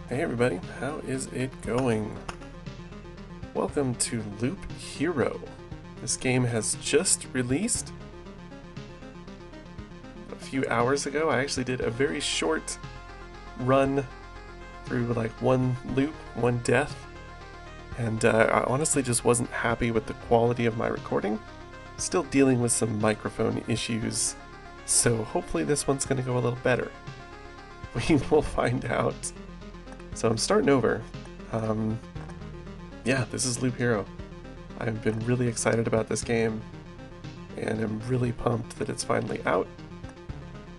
Hey everybody, how is it going? Welcome to Loop Hero. This game has just released a few hours ago. I actually did a very short run through like one loop, one death, and I honestly just wasn't happy with the quality of my recording. Still dealing with some microphone issues, so hopefully this one's going to go a little better. We will find out. So I'm starting over. Yeah, this is Loop Hero. I've been really excited about this game, and I'm really pumped that it's finally out.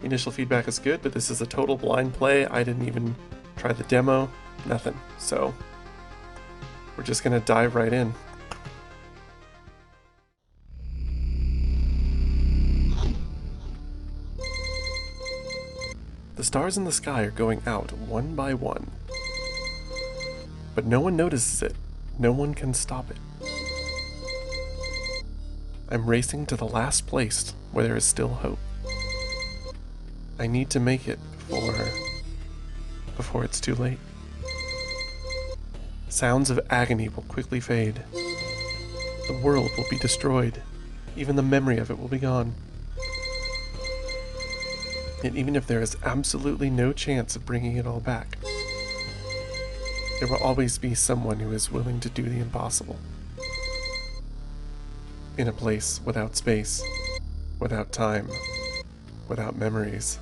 Initial feedback is good, but this is a total blind play. I didn't even try the demo, nothing. So we're just gonna dive right in. The stars in the sky are going out one by one, but no one notices it. No one can stop it. I'm racing to the last place where there is still hope. I need to make it before it's too late. Sounds of agony will quickly fade. The world will be destroyed. Even the memory of it will be gone. And even if there is absolutely no chance of bringing it all back, there will always be someone who is willing to do the impossible. In a place without space, without time, without memories.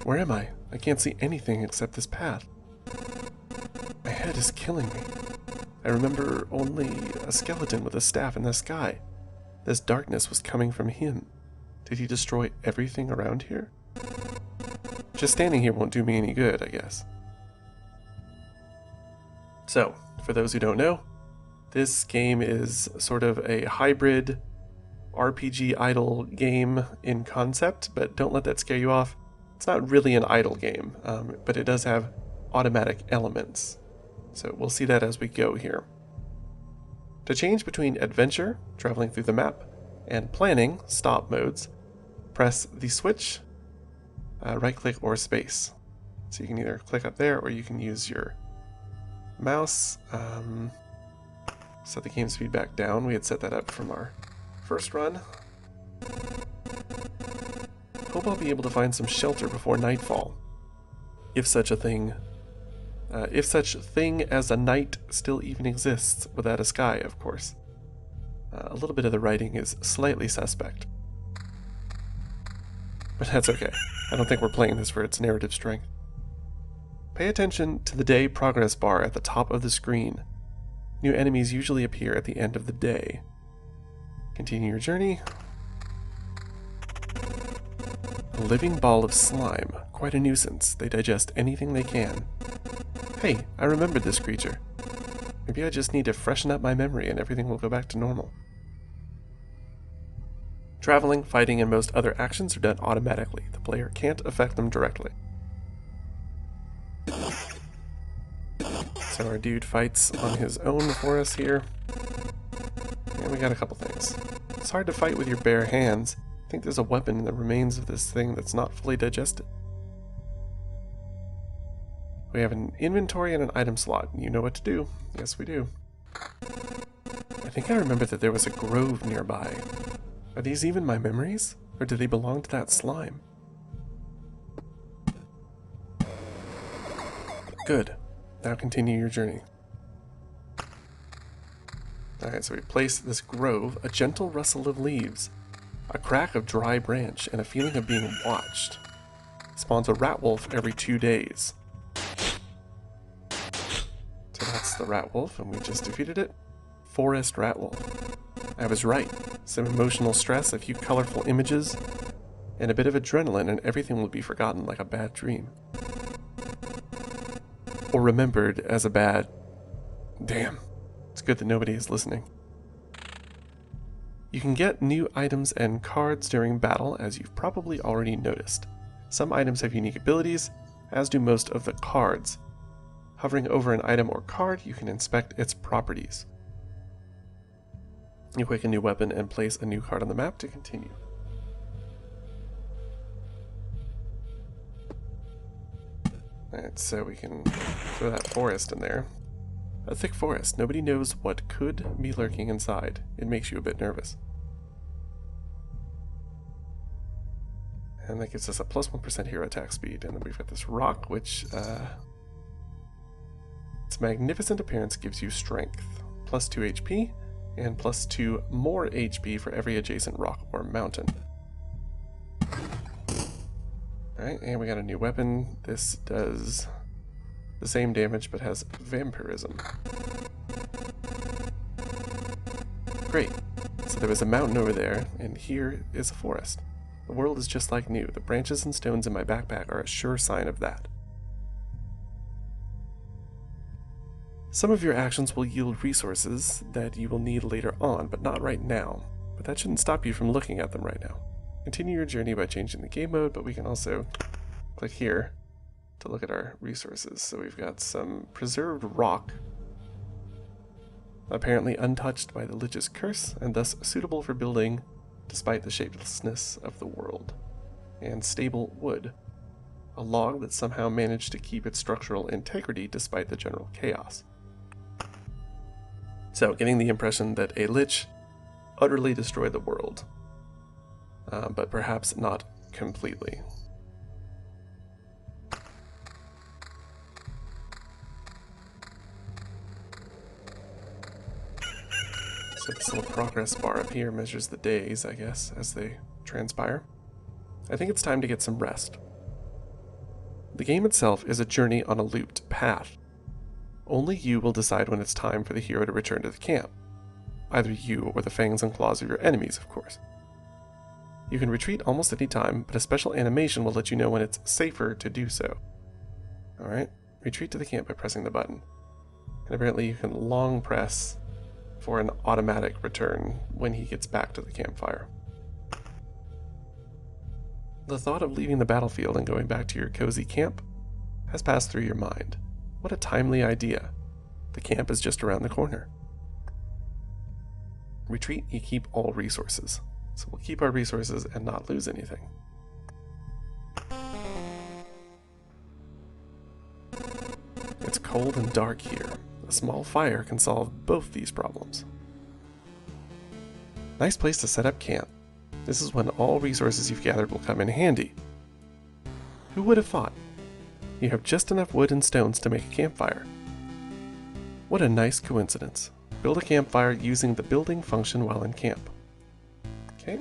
Where am I? I can't see anything except this path. My head is killing me. I remember only a skeleton with a staff in the sky. This darkness was coming from him. Did he destroy everything around here? Just standing here won't do me any good, I guess. So, for those who don't know, this game is sort of a hybrid RPG idle game in concept, but don't let that scare you off. It's not really an idle game, but it does have automatic elements. So we'll see that as we go here. To change between adventure, traveling through the map, and planning, stop modes, press the switch, right click or space. So you can either click up there or you can use your mouse. Set the game's feedback down. We had set that up from our first run. Hope I'll be able to find some shelter before nightfall. If such thing as a night still even exists without a sky, of course. A little bit of the writing is slightly suspect. But that's okay. I don't think we're playing this for its narrative strength. Pay attention to the day progress bar at the top of the screen. New enemies usually appear at the end of the day. Continue your journey. A living ball of slime. Quite a nuisance. They digest anything they can. Hey, I remembered this creature. Maybe I just need to freshen up my memory and everything will go back to normal. Traveling, fighting, and most other actions are done automatically. The player can't affect them directly. So our dude fights on his own for us here. And we got a couple things. It's hard to fight with your bare hands. I think there's a weapon in the remains of this thing that's not fully digested. We have an inventory and an item slot. You know what to do. Yes, we do. I think I remember that there was a grove nearby. Are these even my memories? Or do they belong to that slime? Good. Now continue your journey. Alright, so we place this grove, a gentle rustle of leaves, a crack of dry branch, and a feeling of being watched. Spawns a rat wolf every 2 days. So that's the rat wolf, and we just defeated it. Forest rat wolf. I was right. Some emotional stress, a few colorful images, and a bit of adrenaline, and everything will be forgotten like a bad dream. Or remembered as a bad... Damn. It's good that nobody is listening. You can get new items and cards during battle, as you've probably already noticed. Some items have unique abilities, as do most of the cards. Hovering over an item or card, you can inspect its properties. You pick a new weapon and place a new card on the map to continue. Alright, so we can throw that forest in there. A thick forest. Nobody knows what could be lurking inside. It makes you a bit nervous. And that gives us a plus 1% hero attack speed. And then we've got this rock, which, its magnificent appearance gives you strength. Plus 2 HP, and plus 2 more HP for every adjacent rock or mountain. Alright, and we got a new weapon. This does the same damage, but has vampirism. Great. So there was a mountain over there, and here is a forest. The world is just like new. The branches and stones in my backpack are a sure sign of that. Some of your actions will yield resources that you will need later on, but not right now. But that shouldn't stop you from looking at them right now. Continue your journey by changing the game mode, but we can also click here to look at our resources. So we've got some preserved rock, apparently untouched by the Lich's curse, and thus suitable for building despite the shapelessness of the world. And stable wood, a log that somehow managed to keep its structural integrity despite the general chaos. So, getting the impression that a Lich utterly destroyed the world, but perhaps not completely. So this little progress bar up here measures the days, I guess, as they transpire. I think it's time to get some rest. The game itself is a journey on a looped path. Only you will decide when it's time for the hero to return to the camp. Either you or the fangs and claws of your enemies, of course. You can retreat almost any time, but a special animation will let you know when it's safer to do so. Alright, retreat to the camp by pressing the button. And apparently you can long press for an automatic return when he gets back to the campfire. The thought of leaving the battlefield and going back to your cozy camp has passed through your mind. What a timely idea. The camp is just around the corner. Retreat, you keep all resources. So we'll keep our resources and not lose anything. It's cold and dark here. A small fire can solve both these problems. Nice place to set up camp. This is when all resources you've gathered will come in handy. Who would have thought? You have just enough wood and stones to make a campfire. What a nice coincidence. Build a campfire using the building function while in camp. Okay.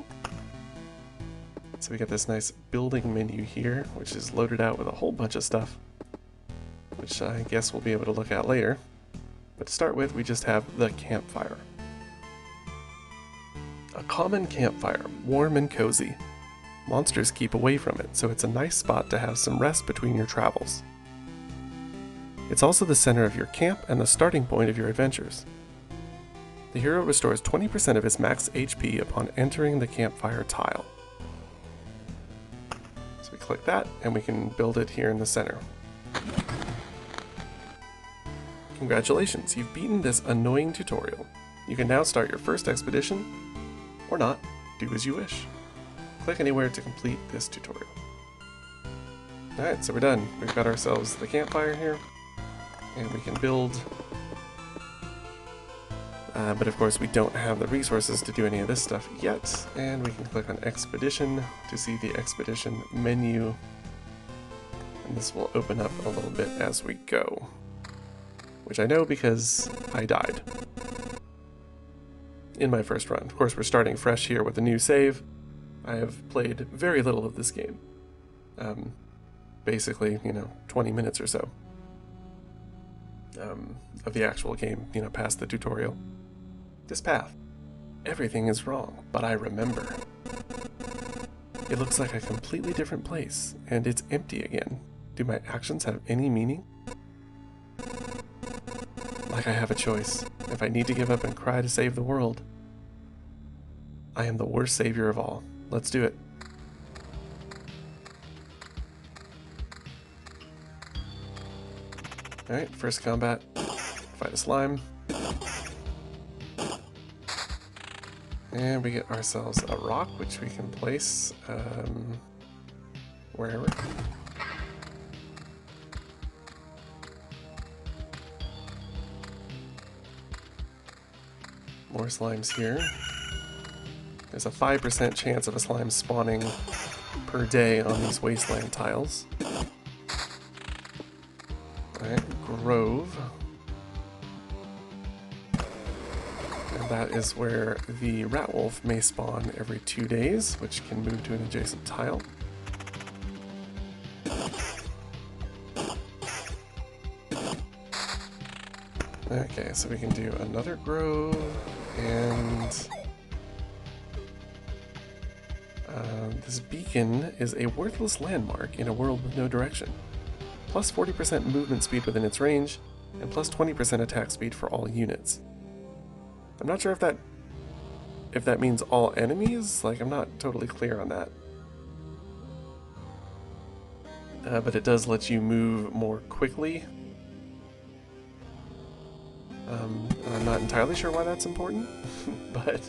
So we got this nice building menu here, which is loaded out with a whole bunch of stuff, which I guess we'll be able to look at later. But to start with, we just have the campfire. A common campfire, warm and cozy. Monsters keep away from it, so it's a nice spot to have some rest between your travels. It's also the center of your camp and the starting point of your adventures. The hero restores 20% of his max HP upon entering the campfire tile. So we click that, and we can build it here in the center. Congratulations, you've beaten this annoying tutorial. You can now start your first expedition, or not, do as you wish. Click anywhere to complete this tutorial. Alright, so we're done. We've got ourselves the campfire here, and we can build, but of course we don't have the resources to do any of this stuff yet, and we can click on Expedition to see the Expedition menu, and this will open up a little bit as we go. Which I know because I died in my first run. Of course, we're starting fresh here with a new save. I have played very little of this game. Basically, 20 minutes or so of the actual game, past the tutorial. This path. Everything is wrong, but I remember. It looks like a completely different place, and it's empty again. Do my actions have any meaning? Like I have a choice. If I need to give up and cry to save the world, I am the worst savior of all. Let's do it. Alright, first combat. Fight a slime. And we get ourselves a rock, which we can place wherever. more slimes here. There's a 5% chance of a slime spawning per day on these wasteland tiles. Alright, Grove. And that is where the rat wolf may spawn every 2 days, which can move to an adjacent tile. Okay, so we can do another grove, and this beacon is a worthless landmark in a world with no direction. Plus 40% movement speed within its range, and plus 20% attack speed for all units. I'm not sure if that means all enemies. Like, I'm not totally clear on that. But it does let you move more quickly. I'm not entirely sure why that's important, but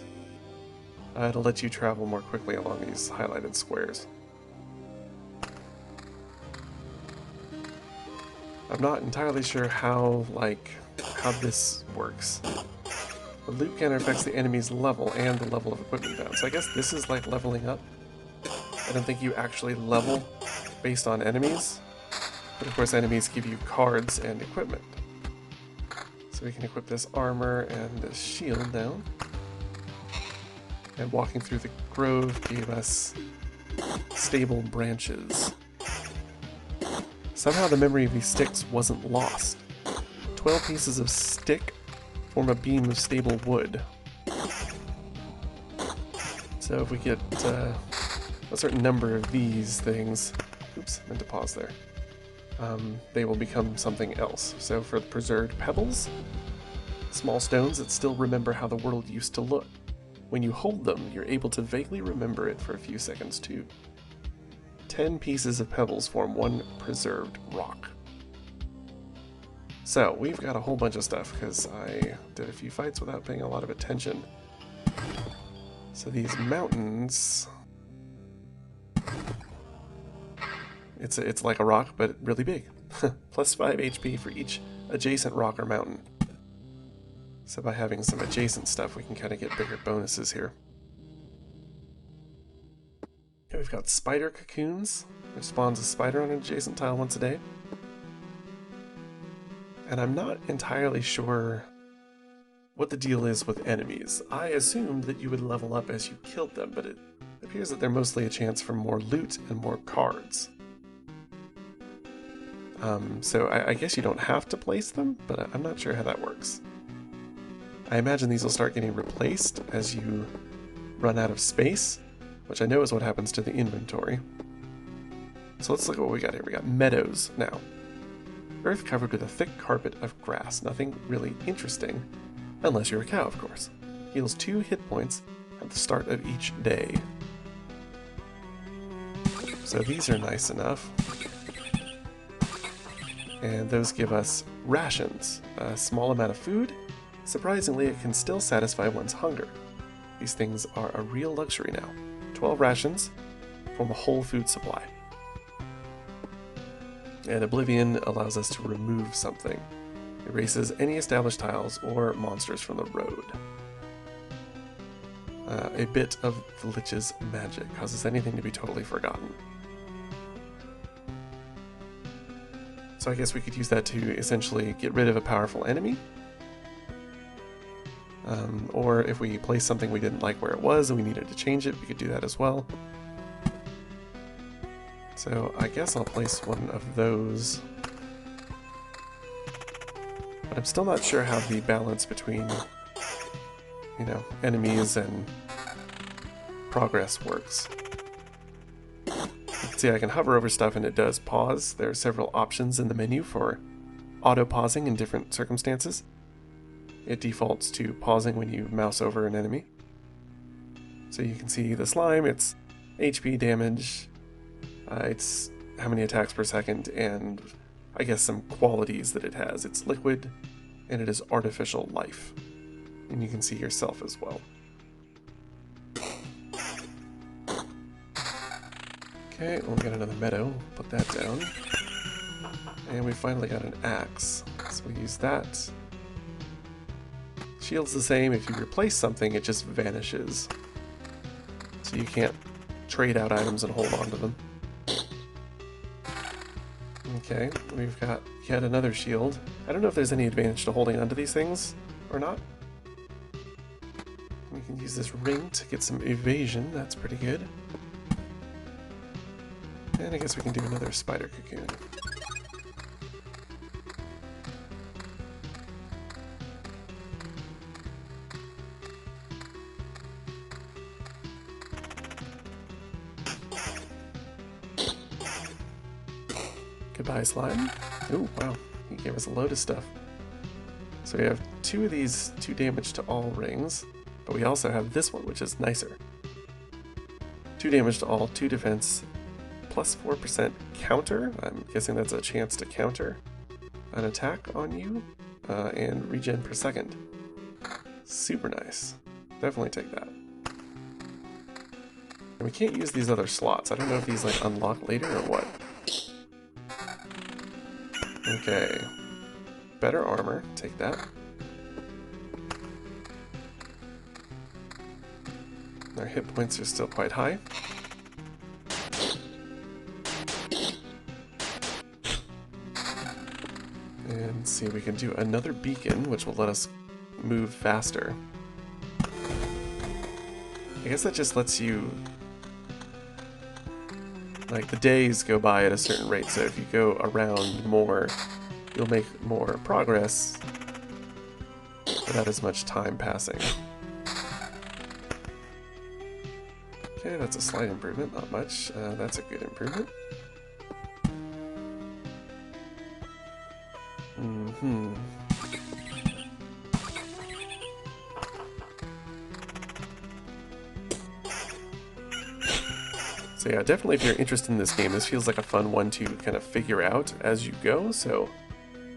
it'll let you travel more quickly along these highlighted squares. I'm not entirely sure how this works. The loot counter affects the enemy's level and the level of equipment found. So I guess this is like leveling up. I don't think you actually level based on enemies, but of course enemies give you cards and equipment. So we can equip this armor and this shield now. And walking through the grove gave us stable branches. Somehow the memory of these sticks wasn't lost. 12 pieces of stick form a beam of stable wood. So if we get a certain number of these things, oops, meant to pause there, they will become something else. So for the preserved pebbles, small stones that still remember how the world used to look. When you hold them, you're able to vaguely remember it for a few seconds too. 10 pieces of pebbles form one preserved rock. So we've got a whole bunch of stuff because I did a few fights without paying a lot of attention. So these mountains, it's like a rock, but really big. Plus 5 HP for each adjacent rock or mountain. So by having some adjacent stuff, we can kind of get bigger bonuses here. Okay, we've got spider cocoons, which spawns a spider on an adjacent tile once a day. And I'm not entirely sure what the deal is with enemies. I assumed that you would level up as you killed them, but it appears that they're mostly a chance for more loot and more cards. So I guess you don't have to place them, but I'm not sure how that works. I imagine these will start getting replaced as you run out of space, which I know is what happens to the inventory. So let's look at what we got here. We got meadows now. Earth covered with a thick carpet of grass. Nothing really interesting, unless you're a cow, of course. Heals 2 hit points at the start of each day. So these are nice enough. And those give us rations, a small amount of food. Surprisingly, it can still satisfy one's hunger. These things are a real luxury now. 12 rations form a whole food supply. And Oblivion allows us to remove something. Erases any established tiles or monsters from the road. A bit of the Lich's magic causes anything to be totally forgotten. So I guess we could use that to essentially get rid of a powerful enemy. Or if we placed something we didn't like where it was and we needed to change it, we could do that as well. So I guess I'll place one of those. But I'm still not sure how the balance between, enemies and progress works. You can see I can hover over stuff and it does pause. There are several options in the menu for auto-pausing in different circumstances. It defaults to pausing when you mouse over an enemy. So you can see the slime, its HP damage, it's how many attacks per second, and I guess some qualities that it has. It's liquid, and it is artificial life. And you can see yourself as well. Okay, well, we got another meadow. Put that down. And we finally got an axe. So we use that. shield's the same. If you replace something, it just vanishes. So you can't trade out items and hold on to them. Okay, we've got yet another shield. I don't know if there's any advantage to holding onto these things or not. We can use this ring to get some evasion. That's pretty good. And I guess we can do another spider cocoon. Goodbye, slime. Ooh, wow. He gave us a load of stuff. So we have 2 of these 2 damage to all rings, but we also have this one, which is nicer. 2 damage to all, 2 defense, plus 4% counter. I'm guessing that's a chance to counter an attack on you, and regen per second. Super nice. Definitely take that. And we can't use these other slots. I don't know if these like unlock later or what. Okay. Better armor. Take that. Our hit points are still quite high. And see, we can do another beacon, which will let us move faster. I guess that just lets you... like, the days go by at a certain rate, so if you go around more, you'll make more progress without as much time passing. Okay, that's a slight improvement, not much. That's a good improvement. So yeah, definitely if you're interested in this game, this feels like a fun one to kind of figure out as you go. So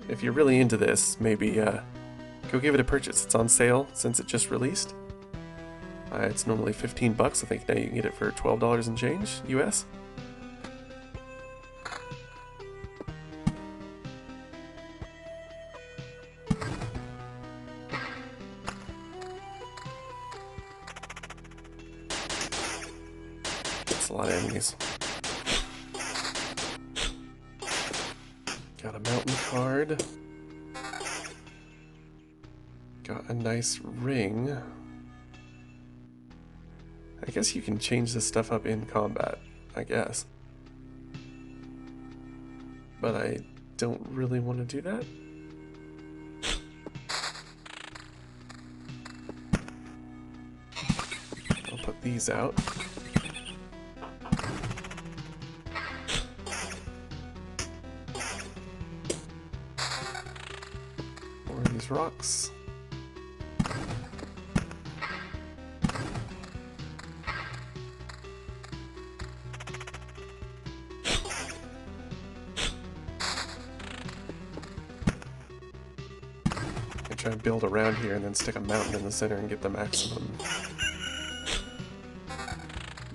if you're really into this, maybe go give it a purchase. It's on sale since it just released. It's normally 15 bucks. I think now you can get it for $12 and change US. That's a lot of enemies. Got a mountain card. Got a nice ring. I guess you can change this stuff up in combat, I guess. But I don't really want to do that. I'll put these out. More of these rocks. Try to build around here and then stick a mountain in the center and get the maximum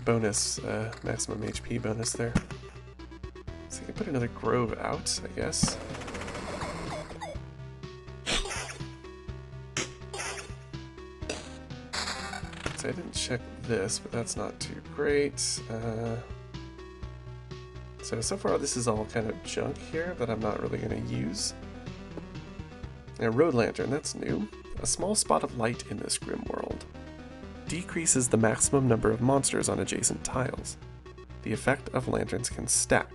bonus, maximum HP bonus there. So you can put another grove out, I guess. So I didn't check this, but that's not too great. So far this is all kind of junk here that I'm not really going to use. A road lantern, that's new. A small spot of light in this grim world. Decreases the maximum number of monsters on adjacent tiles. The effect of lanterns can stack.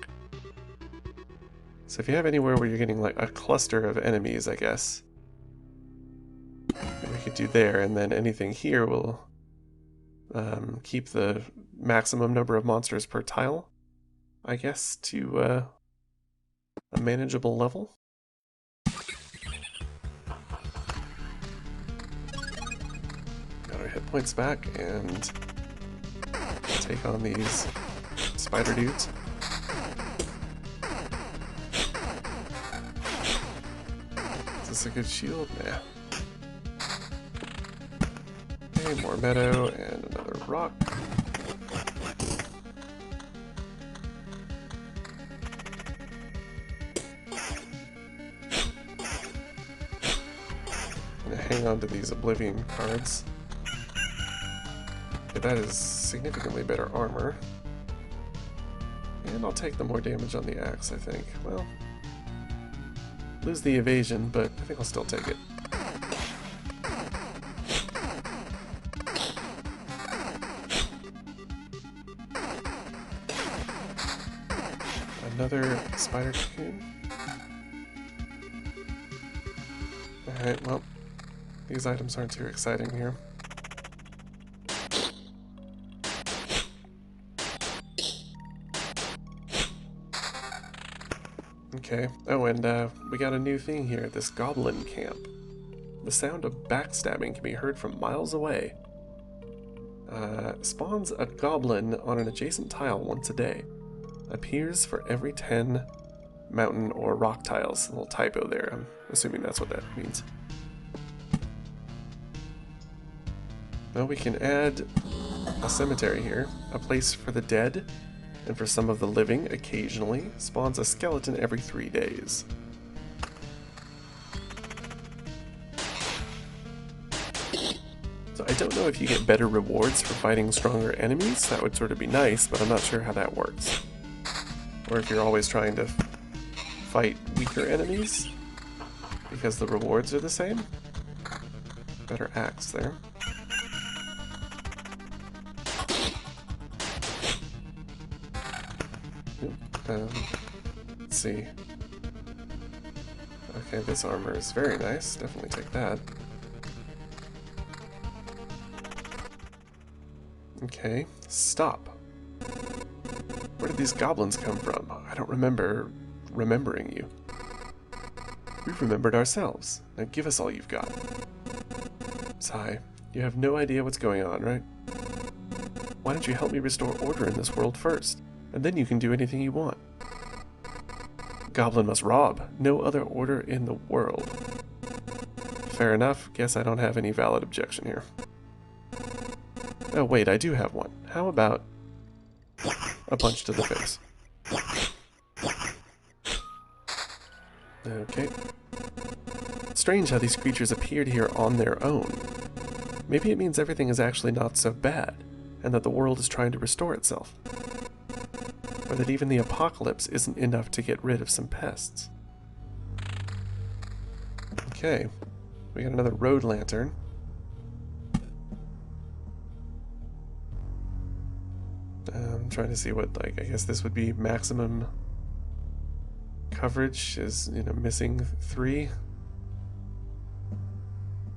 So if you have anywhere where you're getting like a cluster of enemies, I guess, we could do there, and then anything here will keep the maximum number of monsters per tile, I guess, to a manageable level. Hit points back and take on these spider dudes. Is this a good shield? Nah. Okay, more meadow and another rock. And a hang on to these Oblivion cards. Okay, that is significantly better armor. And I'll take the more damage on the axe, I think. Well, lose the evasion, but I think I'll still take it. Another spider cocoon. Alright, well, these items aren't too exciting here. Okay. Oh, and we got a new thing here at this goblin camp. The sound of backstabbing can be heard from miles away. Spawns a goblin on an adjacent tile once a day. Appears for every 10 mountain or rock tiles. A little typo there. I'm assuming that's what that means. Well, we can add a cemetery here. A place for the dead. And for some of the living, occasionally, spawns a skeleton every 3 days. So I don't know if you get better rewards for fighting stronger enemies. That would sort of be nice, but I'm not sure how that works. Or if you're always trying to fight weaker enemies, because the rewards are the same. Better axe there. Let's see. Okay, this armor is very nice. Definitely take that. Okay, stop. Where did these goblins come from? I don't remember remembering you. We've remembered ourselves. Now give us all you've got. Sigh. You have no idea what's going on, right? Why don't you help me restore order in this world first? And then you can do anything you want. Goblin must rob. No other order in the world. Fair enough. Guess I don't have any valid objection here. Oh wait, I do have one. How about a punch to the face? Okay. Strange how these creatures appeared here on their own. Maybe it means everything is actually not so bad, and that the world is trying to restore itself. Or that even the apocalypse isn't enough to get rid of some pests. Okay, we got another road lantern. I'm trying to see what, like, I guess this would be maximum coverage is, you know, missing 3.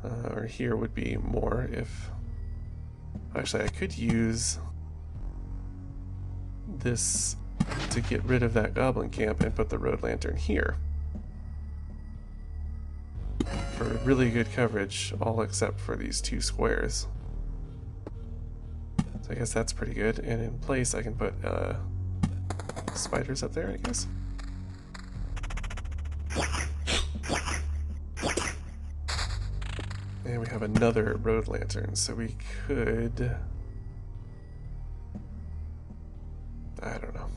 Or here would be more if... Actually, I could use this to get rid of that goblin camp and put the road lantern here. For really good coverage, all except for these 2 squares. So I guess that's pretty good. And in place I can put spiders up there, I guess. And we have another road lantern, so we could... I don't know.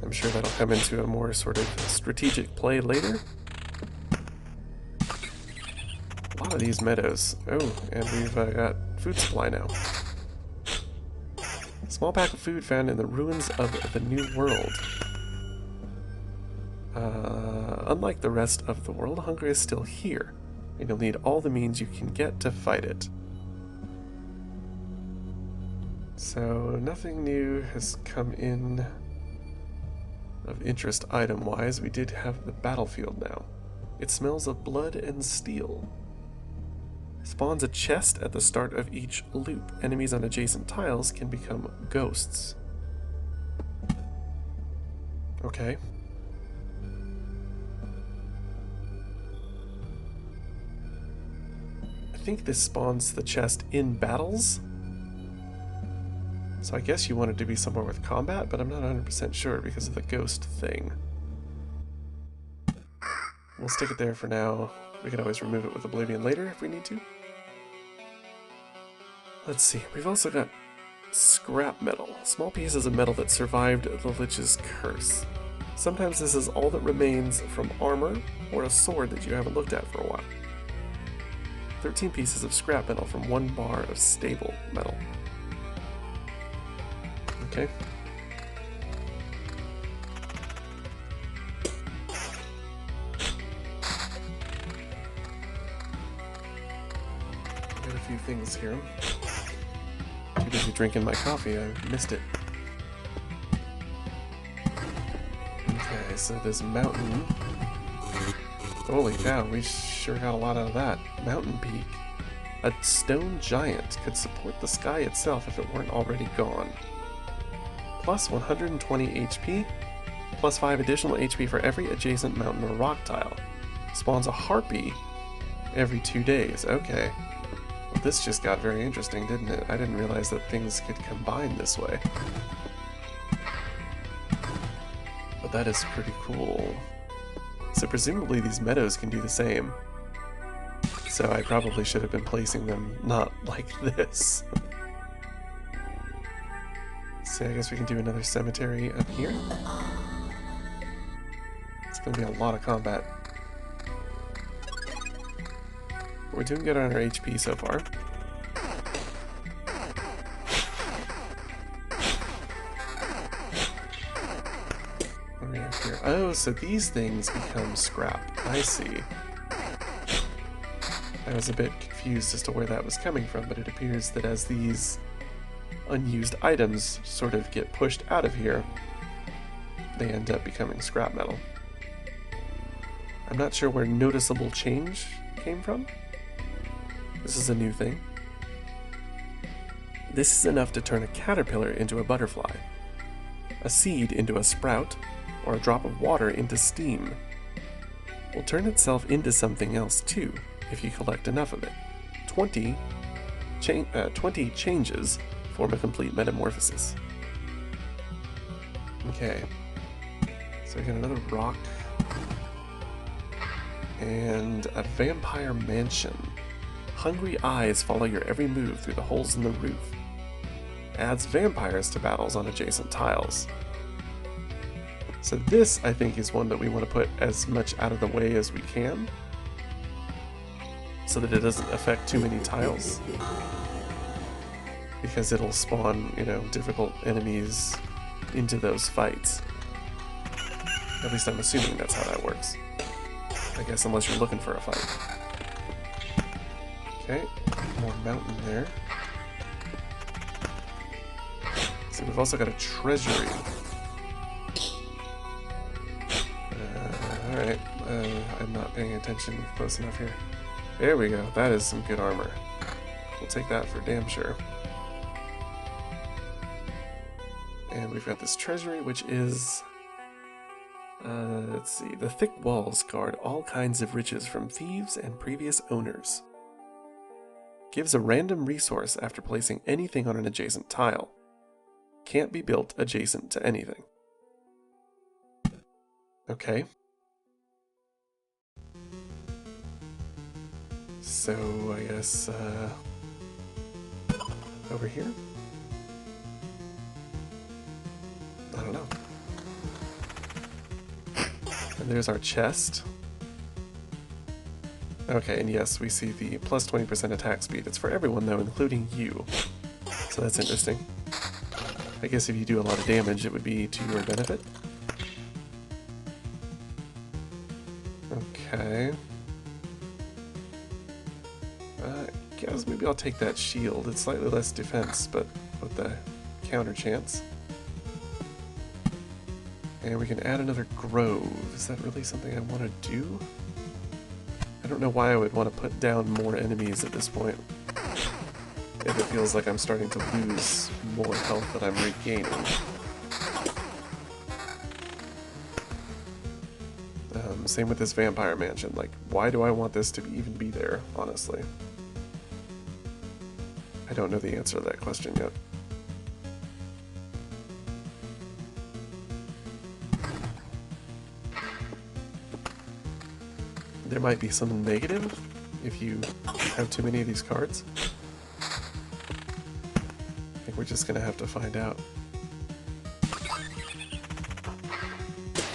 I'm sure that'll come into a more sort of strategic play later. A lot of these meadows. Oh, and we've got food supply now. Small pack of food found in the ruins of the New World. Unlike the rest of the world, hunger is still here, and you'll need all the means you can get to fight it. So, nothing new has come in of interest item-wise. We did have the battlefield now. It smells of blood and steel. Spawns a chest at the start of each loop. Enemies on adjacent tiles can become ghosts. Okay. I think this spawns the chest in battles. So I guess you want it to be somewhere with combat, but I'm not 100% sure because of the ghost thing. We'll stick it there for now. We can always remove it with Oblivion later if we need to. Let's see, we've also got Scrap metal. Small pieces of metal that survived the Lich's curse. Sometimes this is all that remains from armor or a sword that you haven't looked at for a while. 13 pieces of scrap metal from 1 bar of stable metal. Okay. Got a few things here. Too busy drinking my coffee, I missed it. Okay, so this mountain. Holy cow, we sure got a lot out of that. Mountain peak. A stone giant could support the sky itself if it weren't already gone. Plus 120 HP, plus 5 additional HP for every adjacent mountain or rock tile. Spawns a harpy every 2 days. Okay. Well, this just got very interesting, didn't it? I didn't realize that things could combine this way. But that is pretty cool. So presumably these meadows can do the same. So I probably should have been placing them not like this. So I guess we can do another cemetery up here. It's going to be a lot of combat. We're doing good on our HP so far. What do we have here? Oh, so these things become scrap. I see. I was a bit confused as to where that was coming from, but it appears that as these unused items sort of get pushed out of here, they end up becoming scrap metal. I'm not sure where noticeable change came from. This is a new thing. This is enough to turn a caterpillar into a butterfly, a seed into a sprout, or a drop of water into steam. Will turn itself into something else too, if you collect enough of it. 20 changes form a complete metamorphosis. Okay. So we got another rock. And a vampire mansion. Hungry eyes follow your every move through the holes in the roof. Adds vampires to battles on adjacent tiles. So this, I think, is one that we want to put as much out of the way as we can, so that it doesn't affect too many tiles. Because it'll spawn, you know, difficult enemies into those fights. At least I'm assuming that's how that works. I guess unless you're looking for a fight. Okay, more mountain there. So we've also got a treasury. Alright, I'm not paying attention close enough here. There we go, that is some good armor. We'll take that for damn sure. And we've got this treasury, which is... let's see. The thick walls guard all kinds of riches from thieves and previous owners. Gives a random resource after placing anything on an adjacent tile. Can't be built adjacent to anything. Okay. So, I guess, over here? I don't know. And there's our chest. Okay, and yes, we see the plus 20% attack speed. It's for everyone, though, including you. So that's interesting. I guess if you do a lot of damage, it would be to your benefit. Okay. I guess maybe I'll take that shield. It's slightly less defense, but with the counter chance. And we can add another grove. Is that really something I want to do? I don't know why I would want to put down more enemies at this point, if it feels like I'm starting to lose more health that I'm regaining. Same with this vampire mansion. Like, why do I want this to even be there, honestly? I don't know the answer to that question yet. There might be some negative if you have too many of these cards. I we're just gonna have to find out.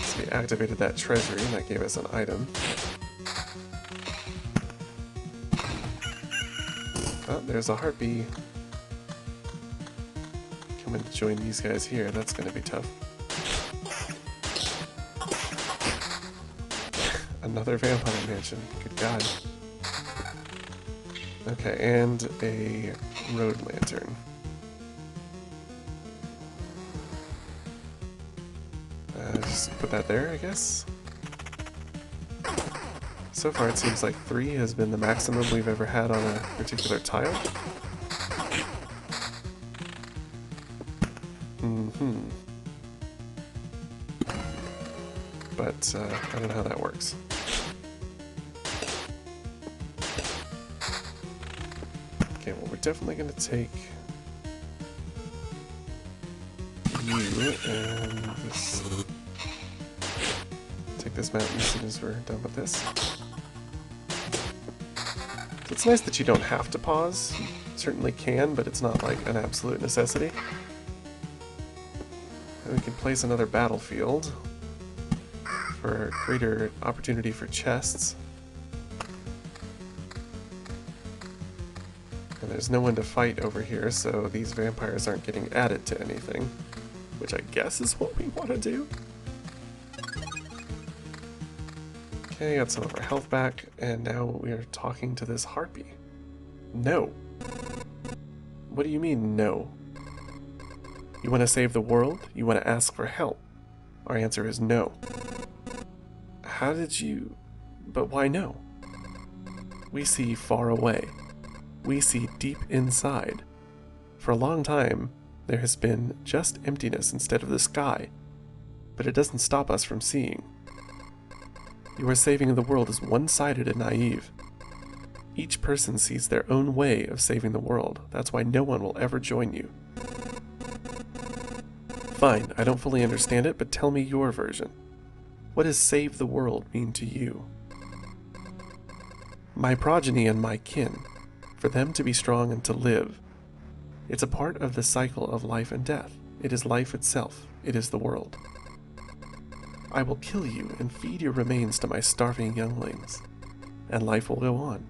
So we activated that treasury, and that gave us an item. Oh, there's a harpy. Coming to join these guys here, that's gonna be tough. Another vampire mansion, good god. Okay, and a road lantern. Just put that there, I guess. So far it seems like 3 has been the maximum we've ever had on a particular tile. But I don't know how that works. Okay, well, we're definitely going to take you and this. Take this mountain as soon as we're done with this. So it's nice that you don't have to pause. You certainly can, but it's not like an absolute necessity. And we can place another battlefield for greater opportunity for chests. And there's no one to fight over here, so these vampires aren't getting added to anything, which I guess is what we want to do. Okay, got some of our health back, and now we are talking to this harpy. No. What do you mean, no? You want to save the world? You want to ask for help? Our answer is no. How did you... But why no? We see far away. We see deep inside. For a long time, there has been just emptiness instead of the sky, but it doesn't stop us from seeing. Your saving the world is one-sided and naive. Each person sees their own way of saving the world. That's why no one will ever join you. Fine, I don't fully understand it, but tell me your version. What does save the world mean to you? My progeny and my kin, for them to be strong and to live. It's a part of the cycle of life and death. It is life itself. It is the world. I will kill you and feed your remains to my starving younglings, and life will go on.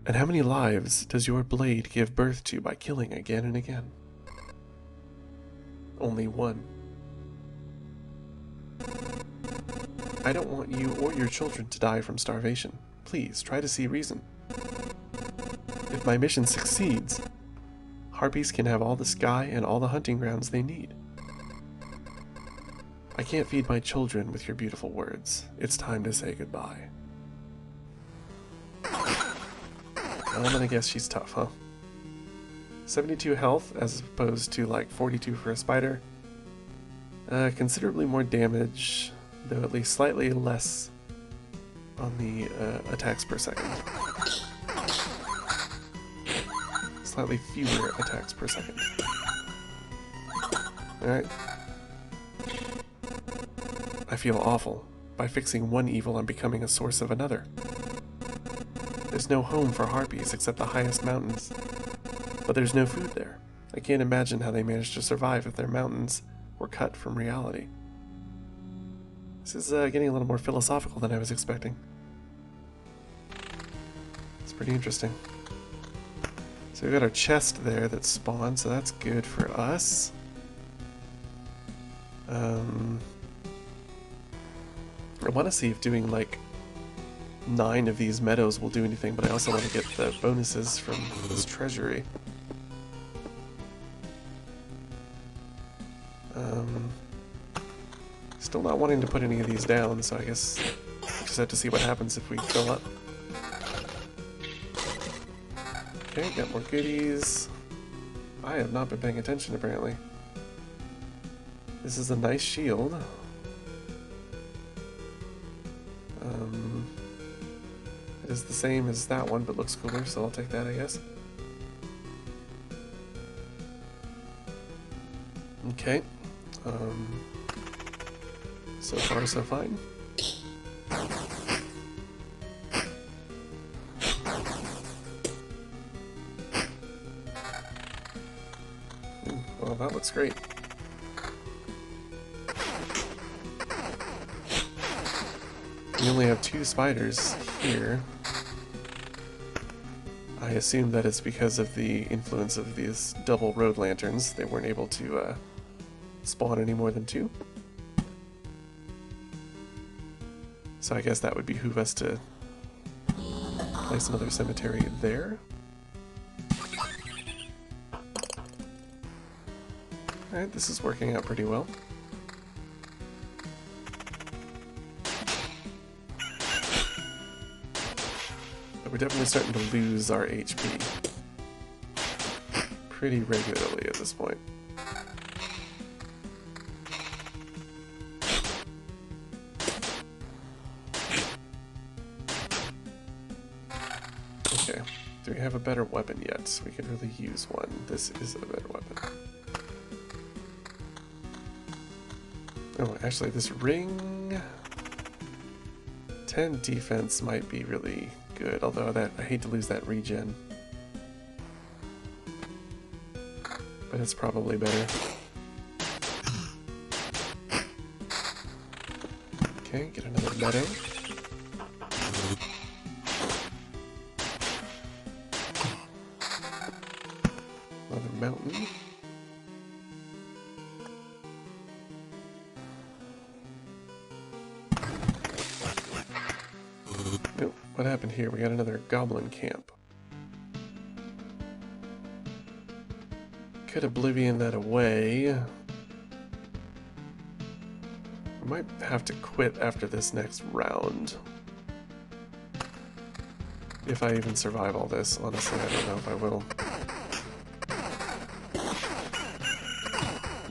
And how many lives does your blade give birth to by killing again and again? Only one. I don't want you or your children to die from starvation. Please, try to see reason. If my mission succeeds, harpies can have all the sky and all the hunting grounds they need. I can't feed my children with your beautiful words. It's time to say goodbye. Well, I'm gonna guess she's tough, huh? 72 health as opposed to like 42 for a spider. Considerably more damage, though at least slightly less on the attacks per second. Slightly fewer attacks per second. Alright. I feel awful. By fixing one evil, I'm becoming a source of another. There's no home for harpies except the highest mountains. But there's no food there. I can't imagine how they managed to survive if their mountains were cut from reality. This is getting a little more philosophical than I was expecting. It's pretty interesting. So we've got our chest there that spawned, so that's good for us. I want to see if doing like 9 of these meadows will do anything, but I also want to get the bonuses from this treasury. Still not wanting to put any of these down, so I guess we'll just have to see what happens if we fill up. Okay, got more goodies. I have not been paying attention apparently. This is a nice shield. It is the same as that one, but looks cooler, so I'll take that, I guess. Okay. So far, so fine. that looks great. We only have 2 spiders here. I assume that it's because of the influence of these double road lanterns. They weren't able to spawn any more than 2. So I guess that would behoove us to place another cemetery there. Alright, this is working out pretty well. But we're definitely starting to lose our HP pretty regularly at this point. Okay, do we have a better weapon yet? We could really use one. This is a better weapon. Oh, actually, this ring... 10 defense might be really good, although I hate to lose that regen. But it's probably better. Okay, get another meadow. Another mountain. Nope, what happened here? We got another goblin camp. Could Oblivion that away. We might have to quit after this next round. If I even survive all this, honestly, I don't know if I will.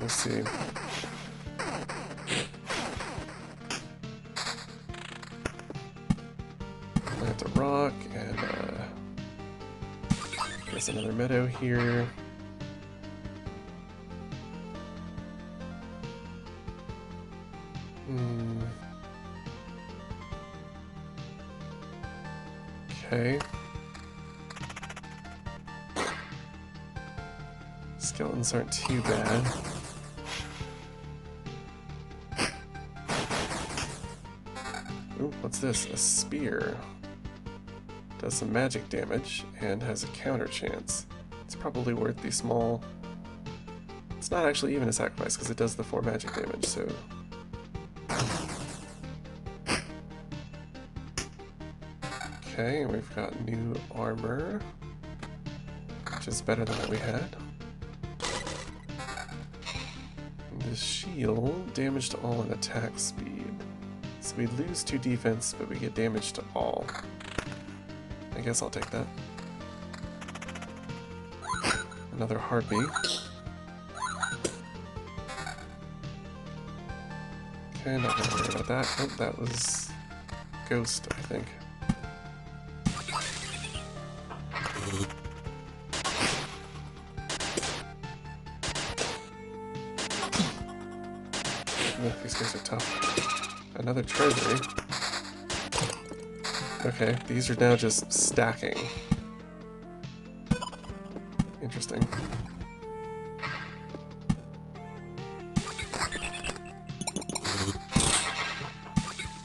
Let's see. Plant a rock, and I guess another meadow here. Okay. Skeletons aren't too bad. Ooh, what's this? A spear. Does some magic damage and has a counter chance. It's probably worth the small... It's not actually even a sacrifice because it does the 4 magic damage, so... Okay, we've got new armor, which is better than what we had. And this shield, damage to all and attack speed. So we lose 2 defense, but we get damage to all. I guess I'll take that. Another heartbeat. Okay, not gonna worry about that. Oh, that was Ghost, I think. Oh, these guys are tough. Another treasury. Okay, these are now just stacking. Interesting.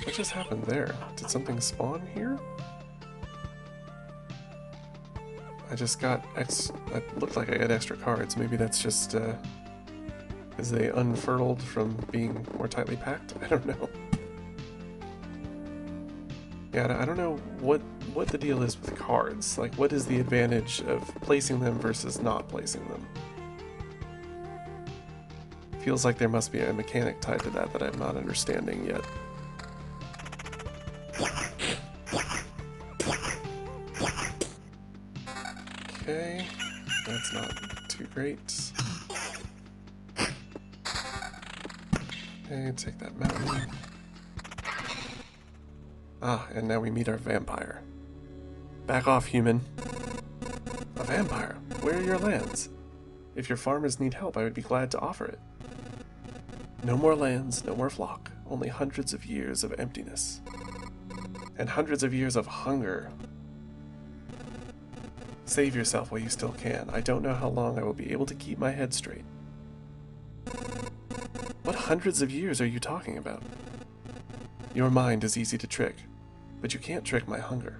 What just happened there? Did something spawn here? I just got it looked like I got extra cards. Maybe that's just because they unfurled from being more tightly packed? I don't know. Yeah, I don't know what the deal is with cards. Like, what is the advantage of placing them versus not placing them? Feels like there must be a mechanic tied to that I'm not understanding yet. Okay, that's not too great. Okay, take that mountain. Ah, and now we meet our vampire. Back off, human. A vampire? Where are your lands? If your farmers need help, I would be glad to offer it. No more lands, no more flock, only hundreds of years of emptiness. And hundreds of years of hunger. Save yourself while you still can. I don't know how long I will be able to keep my head straight. What hundreds of years are you talking about? Your mind is easy to trick, but you can't trick my hunger.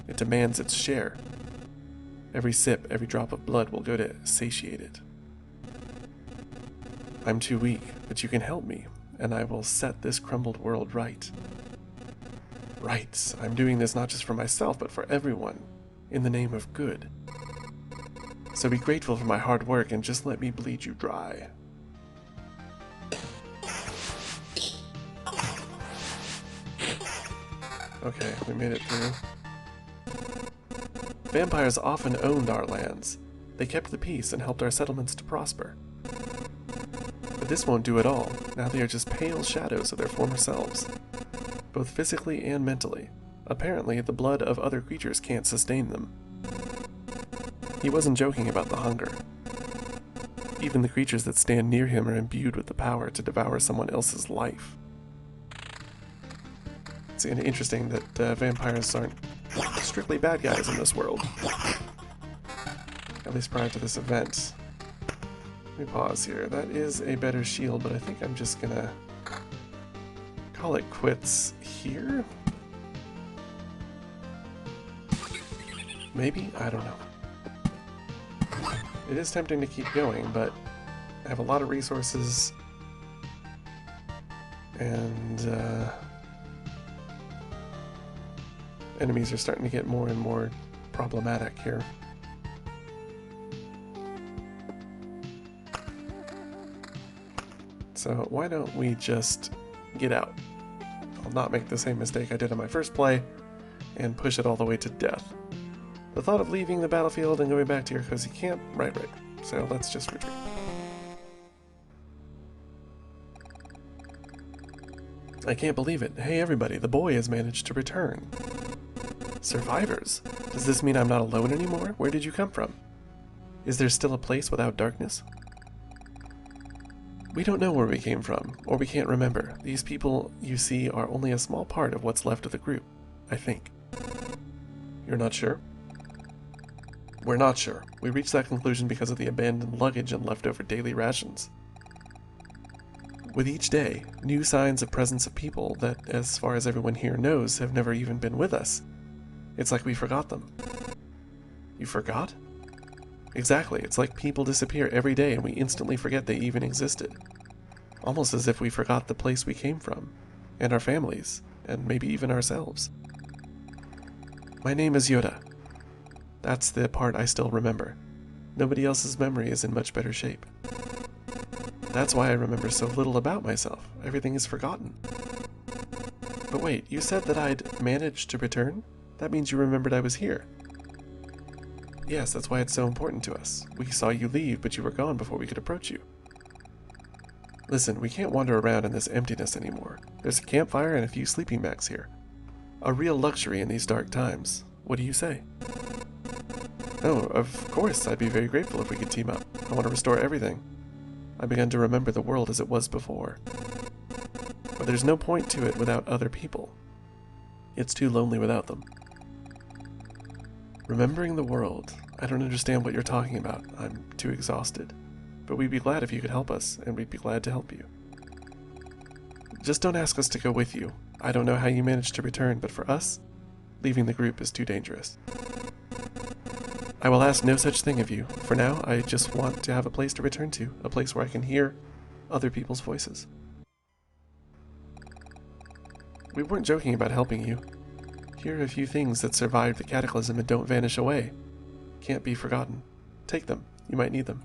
It demands its share. Every sip, every drop of blood will go to satiate it. I'm too weak, but you can help me, and I will set this crumbled world right. Right, I'm doing this not just for myself, but for everyone, in the name of good. So be grateful for my hard work and just let me bleed you dry. Okay, we made it through. Vampires often owned our lands. They kept the peace and helped our settlements to prosper. But this won't do at all. Now they are just pale shadows of their former selves, both physically and mentally. Apparently, the blood of other creatures can't sustain them. He wasn't joking about the hunger. Even the creatures that stand near him are imbued with the power to devour someone else's life. It's interesting that vampires aren't strictly bad guys in this world. At least prior to this event. Let me pause here. That is a better shield, but I think I'm just gonna call it quits here? Maybe? I don't know. It is tempting to keep going, but I have a lot of resources, and enemies are starting to get more and more problematic here. So why don't we just get out? I'll not make the same mistake I did on my first play and push it all the way to death. The thought of leaving the battlefield and going back to your cozy camp, right. So let's just retreat. I can't believe it. Hey everybody, the boy has managed to return. Survivors? Does this mean I'm not alone anymore? Where did you come from? Is there still a place without darkness? We don't know where we came from, or we can't remember. These people you see are only a small part of what's left of the group, I think. You're not sure? We're not sure. We reached that conclusion because of the abandoned luggage and leftover daily rations. With each day, new signs of presence of people that, as far as everyone here knows, have never even been with us. It's like we forgot them. You forgot? Exactly, it's like people disappear every day and we instantly forget they even existed. Almost as if we forgot the place we came from, and our families, and maybe even ourselves. My name is Yoda. That's the part I still remember. Nobody else's memory is in much better shape. That's why I remember so little about myself. Everything is forgotten. But wait, you said that I'd managed to return? That means you remembered I was here. Yes, that's why it's so important to us. We saw you leave, but you were gone before we could approach you. Listen, we can't wander around in this emptiness anymore. There's a campfire and a few sleeping bags here. A real luxury in these dark times. What do you say? Oh, of course, I'd be very grateful if we could team up. I want to restore everything. I began to remember the world as it was before. But there's no point to it without other people. It's too lonely without them. Remembering the world. I don't understand what you're talking about. I'm too exhausted. But we'd be glad if you could help us, and we'd be glad to help you. Just don't ask us to go with you. I don't know how you managed to return, but for us, leaving the group is too dangerous. I will ask no such thing of you. For now, I just want to have a place to return to, a place where I can hear other people's voices. We weren't joking about helping you. Here are a few things that survived the cataclysm and don't vanish away. Can't be forgotten. Take them. You might need them.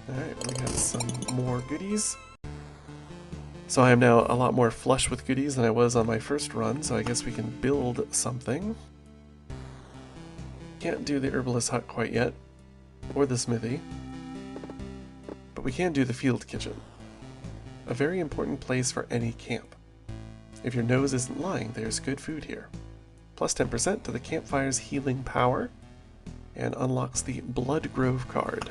Alright, we got some more goodies. So I am now a lot more flush with goodies than I was on my first run, so I guess we can build something. Can't do the herbalist hut quite yet, or the smithy, but we can do the field kitchen. A very important place for any camp. If your nose isn't lying, there's good food here. Plus 10% to the campfire's healing power, and unlocks the Blood Grove card.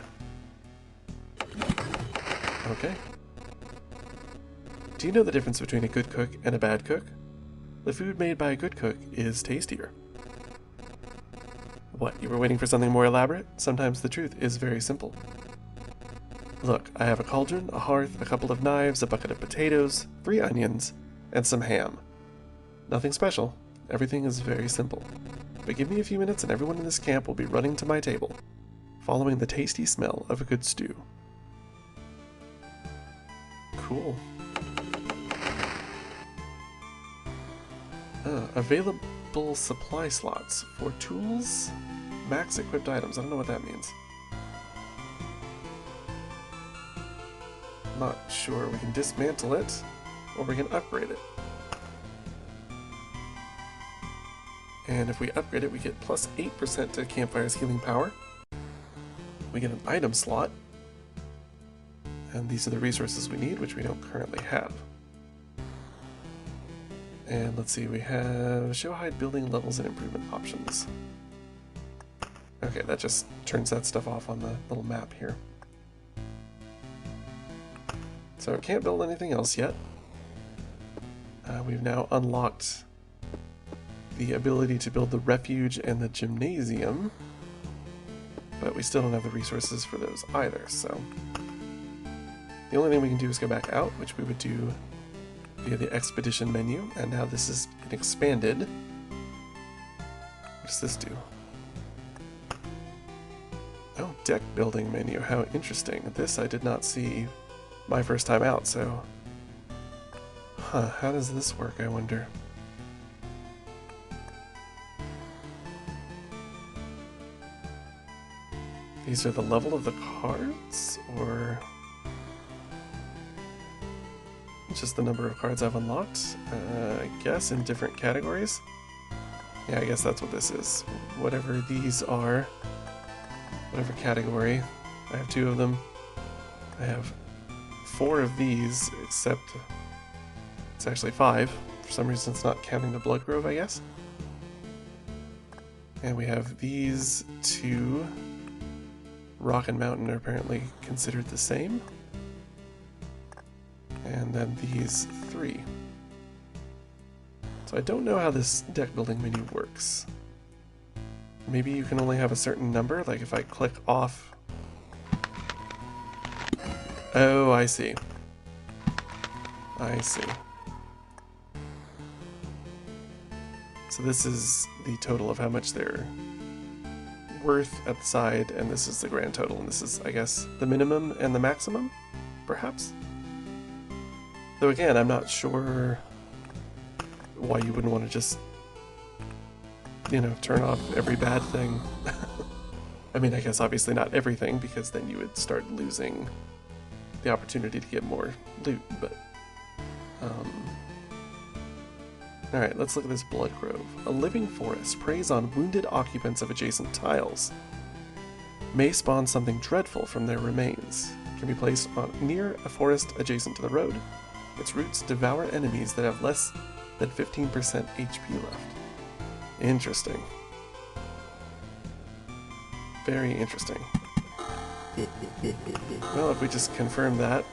Okay. Do you know the difference between a good cook and a bad cook? The food made by a good cook is tastier. What, you were waiting for something more elaborate? Sometimes the truth is very simple. Look, I have a cauldron, a hearth, a couple of knives, a bucket of potatoes, 3 onions, and some ham. Nothing special. Everything is very simple. But give me a few minutes and everyone in this camp will be running to my table, following the tasty smell of a good stew. Cool. Available supply slots for tools, max equipped items. I don't know what that means. Not sure. We can dismantle it, or we can upgrade it. And if we upgrade it, we get plus 8% to Campfire's healing power. We get an item slot. And these are the resources we need, which we don't currently have. And let's see, we have show hide building levels and improvement options. Okay, that just turns that stuff off on the little map here. So I can't build anything else yet. We've now unlocked the ability to build the refuge and the gymnasium, but we still don't have the resources for those either, so the only thing we can do is go back out, which we would do via the expedition menu, and now this has been expanded. What does this do? Oh, deck building menu, how interesting. This I did not see my first time out, so how does this work, I wonder? These are the level of the cards, or just the number of cards I've unlocked? I guess in different categories? Yeah, I guess that's what this is. Whatever these are, whatever category. I have 2 of them. I have 4 of these, except it's actually 5. For some reason it's not counting the Blood Grove, I guess. And we have these 2. Rock and Mountain are apparently considered the same. And then these 3. So I don't know how this deck building menu works. Maybe you can only have a certain number, like if I click off. Oh, I see. I see. So this is the total of how much they're worth at the side, and this is the grand total, and this is, I guess, the minimum and the maximum, perhaps? Though again, I'm not sure why you wouldn't want to just, you know, turn off every bad thing. I mean, I guess obviously not everything, because then you would start losing the opportunity to get more loot, but alright, let's look at this Blood Grove. A living forest preys on wounded occupants of adjacent tiles. May spawn something dreadful from their remains. Can be placed near a forest adjacent to the road. Its roots devour enemies that have less than 15% HP left. Interesting. Very interesting. Well, if we just confirm that,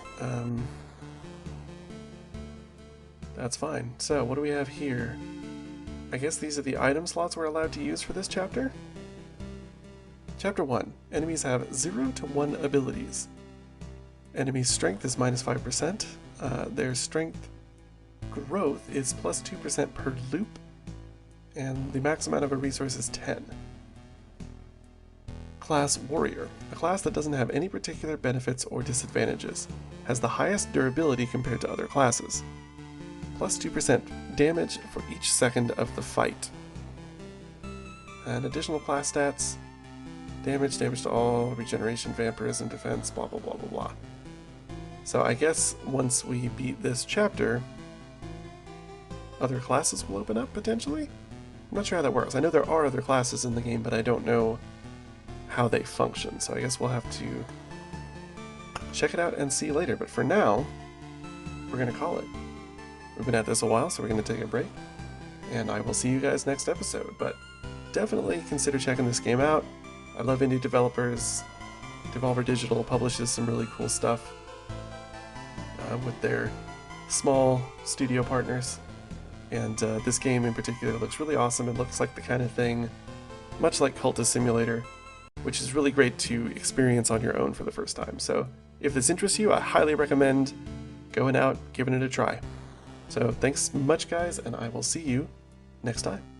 that's fine. So, what do we have here? I guess these are the item slots we're allowed to use for this chapter? Chapter 1. Enemies have 0 to 1 abilities. Enemy strength is minus 5%. Their strength growth is plus 2% per loop. And the max amount of a resource is 10. Class Warrior. A class that doesn't have any particular benefits or disadvantages. Has the highest durability compared to other classes. Plus 2% damage for each second of the fight. And additional class stats. Damage to all, regeneration, vampirism, defense, blah blah blah blah blah. So I guess once we beat this chapter, other classes will open up, potentially? I'm not sure how that works. I know there are other classes in the game, but I don't know how they function, so I guess we'll have to check it out and see later. But for now, we're going to call it. We've been at this a while, so we're going to take a break, and I will see you guys next episode. But definitely consider checking this game out. I love indie developers. Devolver Digital publishes some really cool stuff with their small studio partners, and this game in particular looks really awesome. It looks like the kind of thing, much like Cultist Simulator, which is really great to experience on your own for the first time. So if this interests you, I highly recommend going out, giving it a try. So thanks much, guys, and I will see you next time.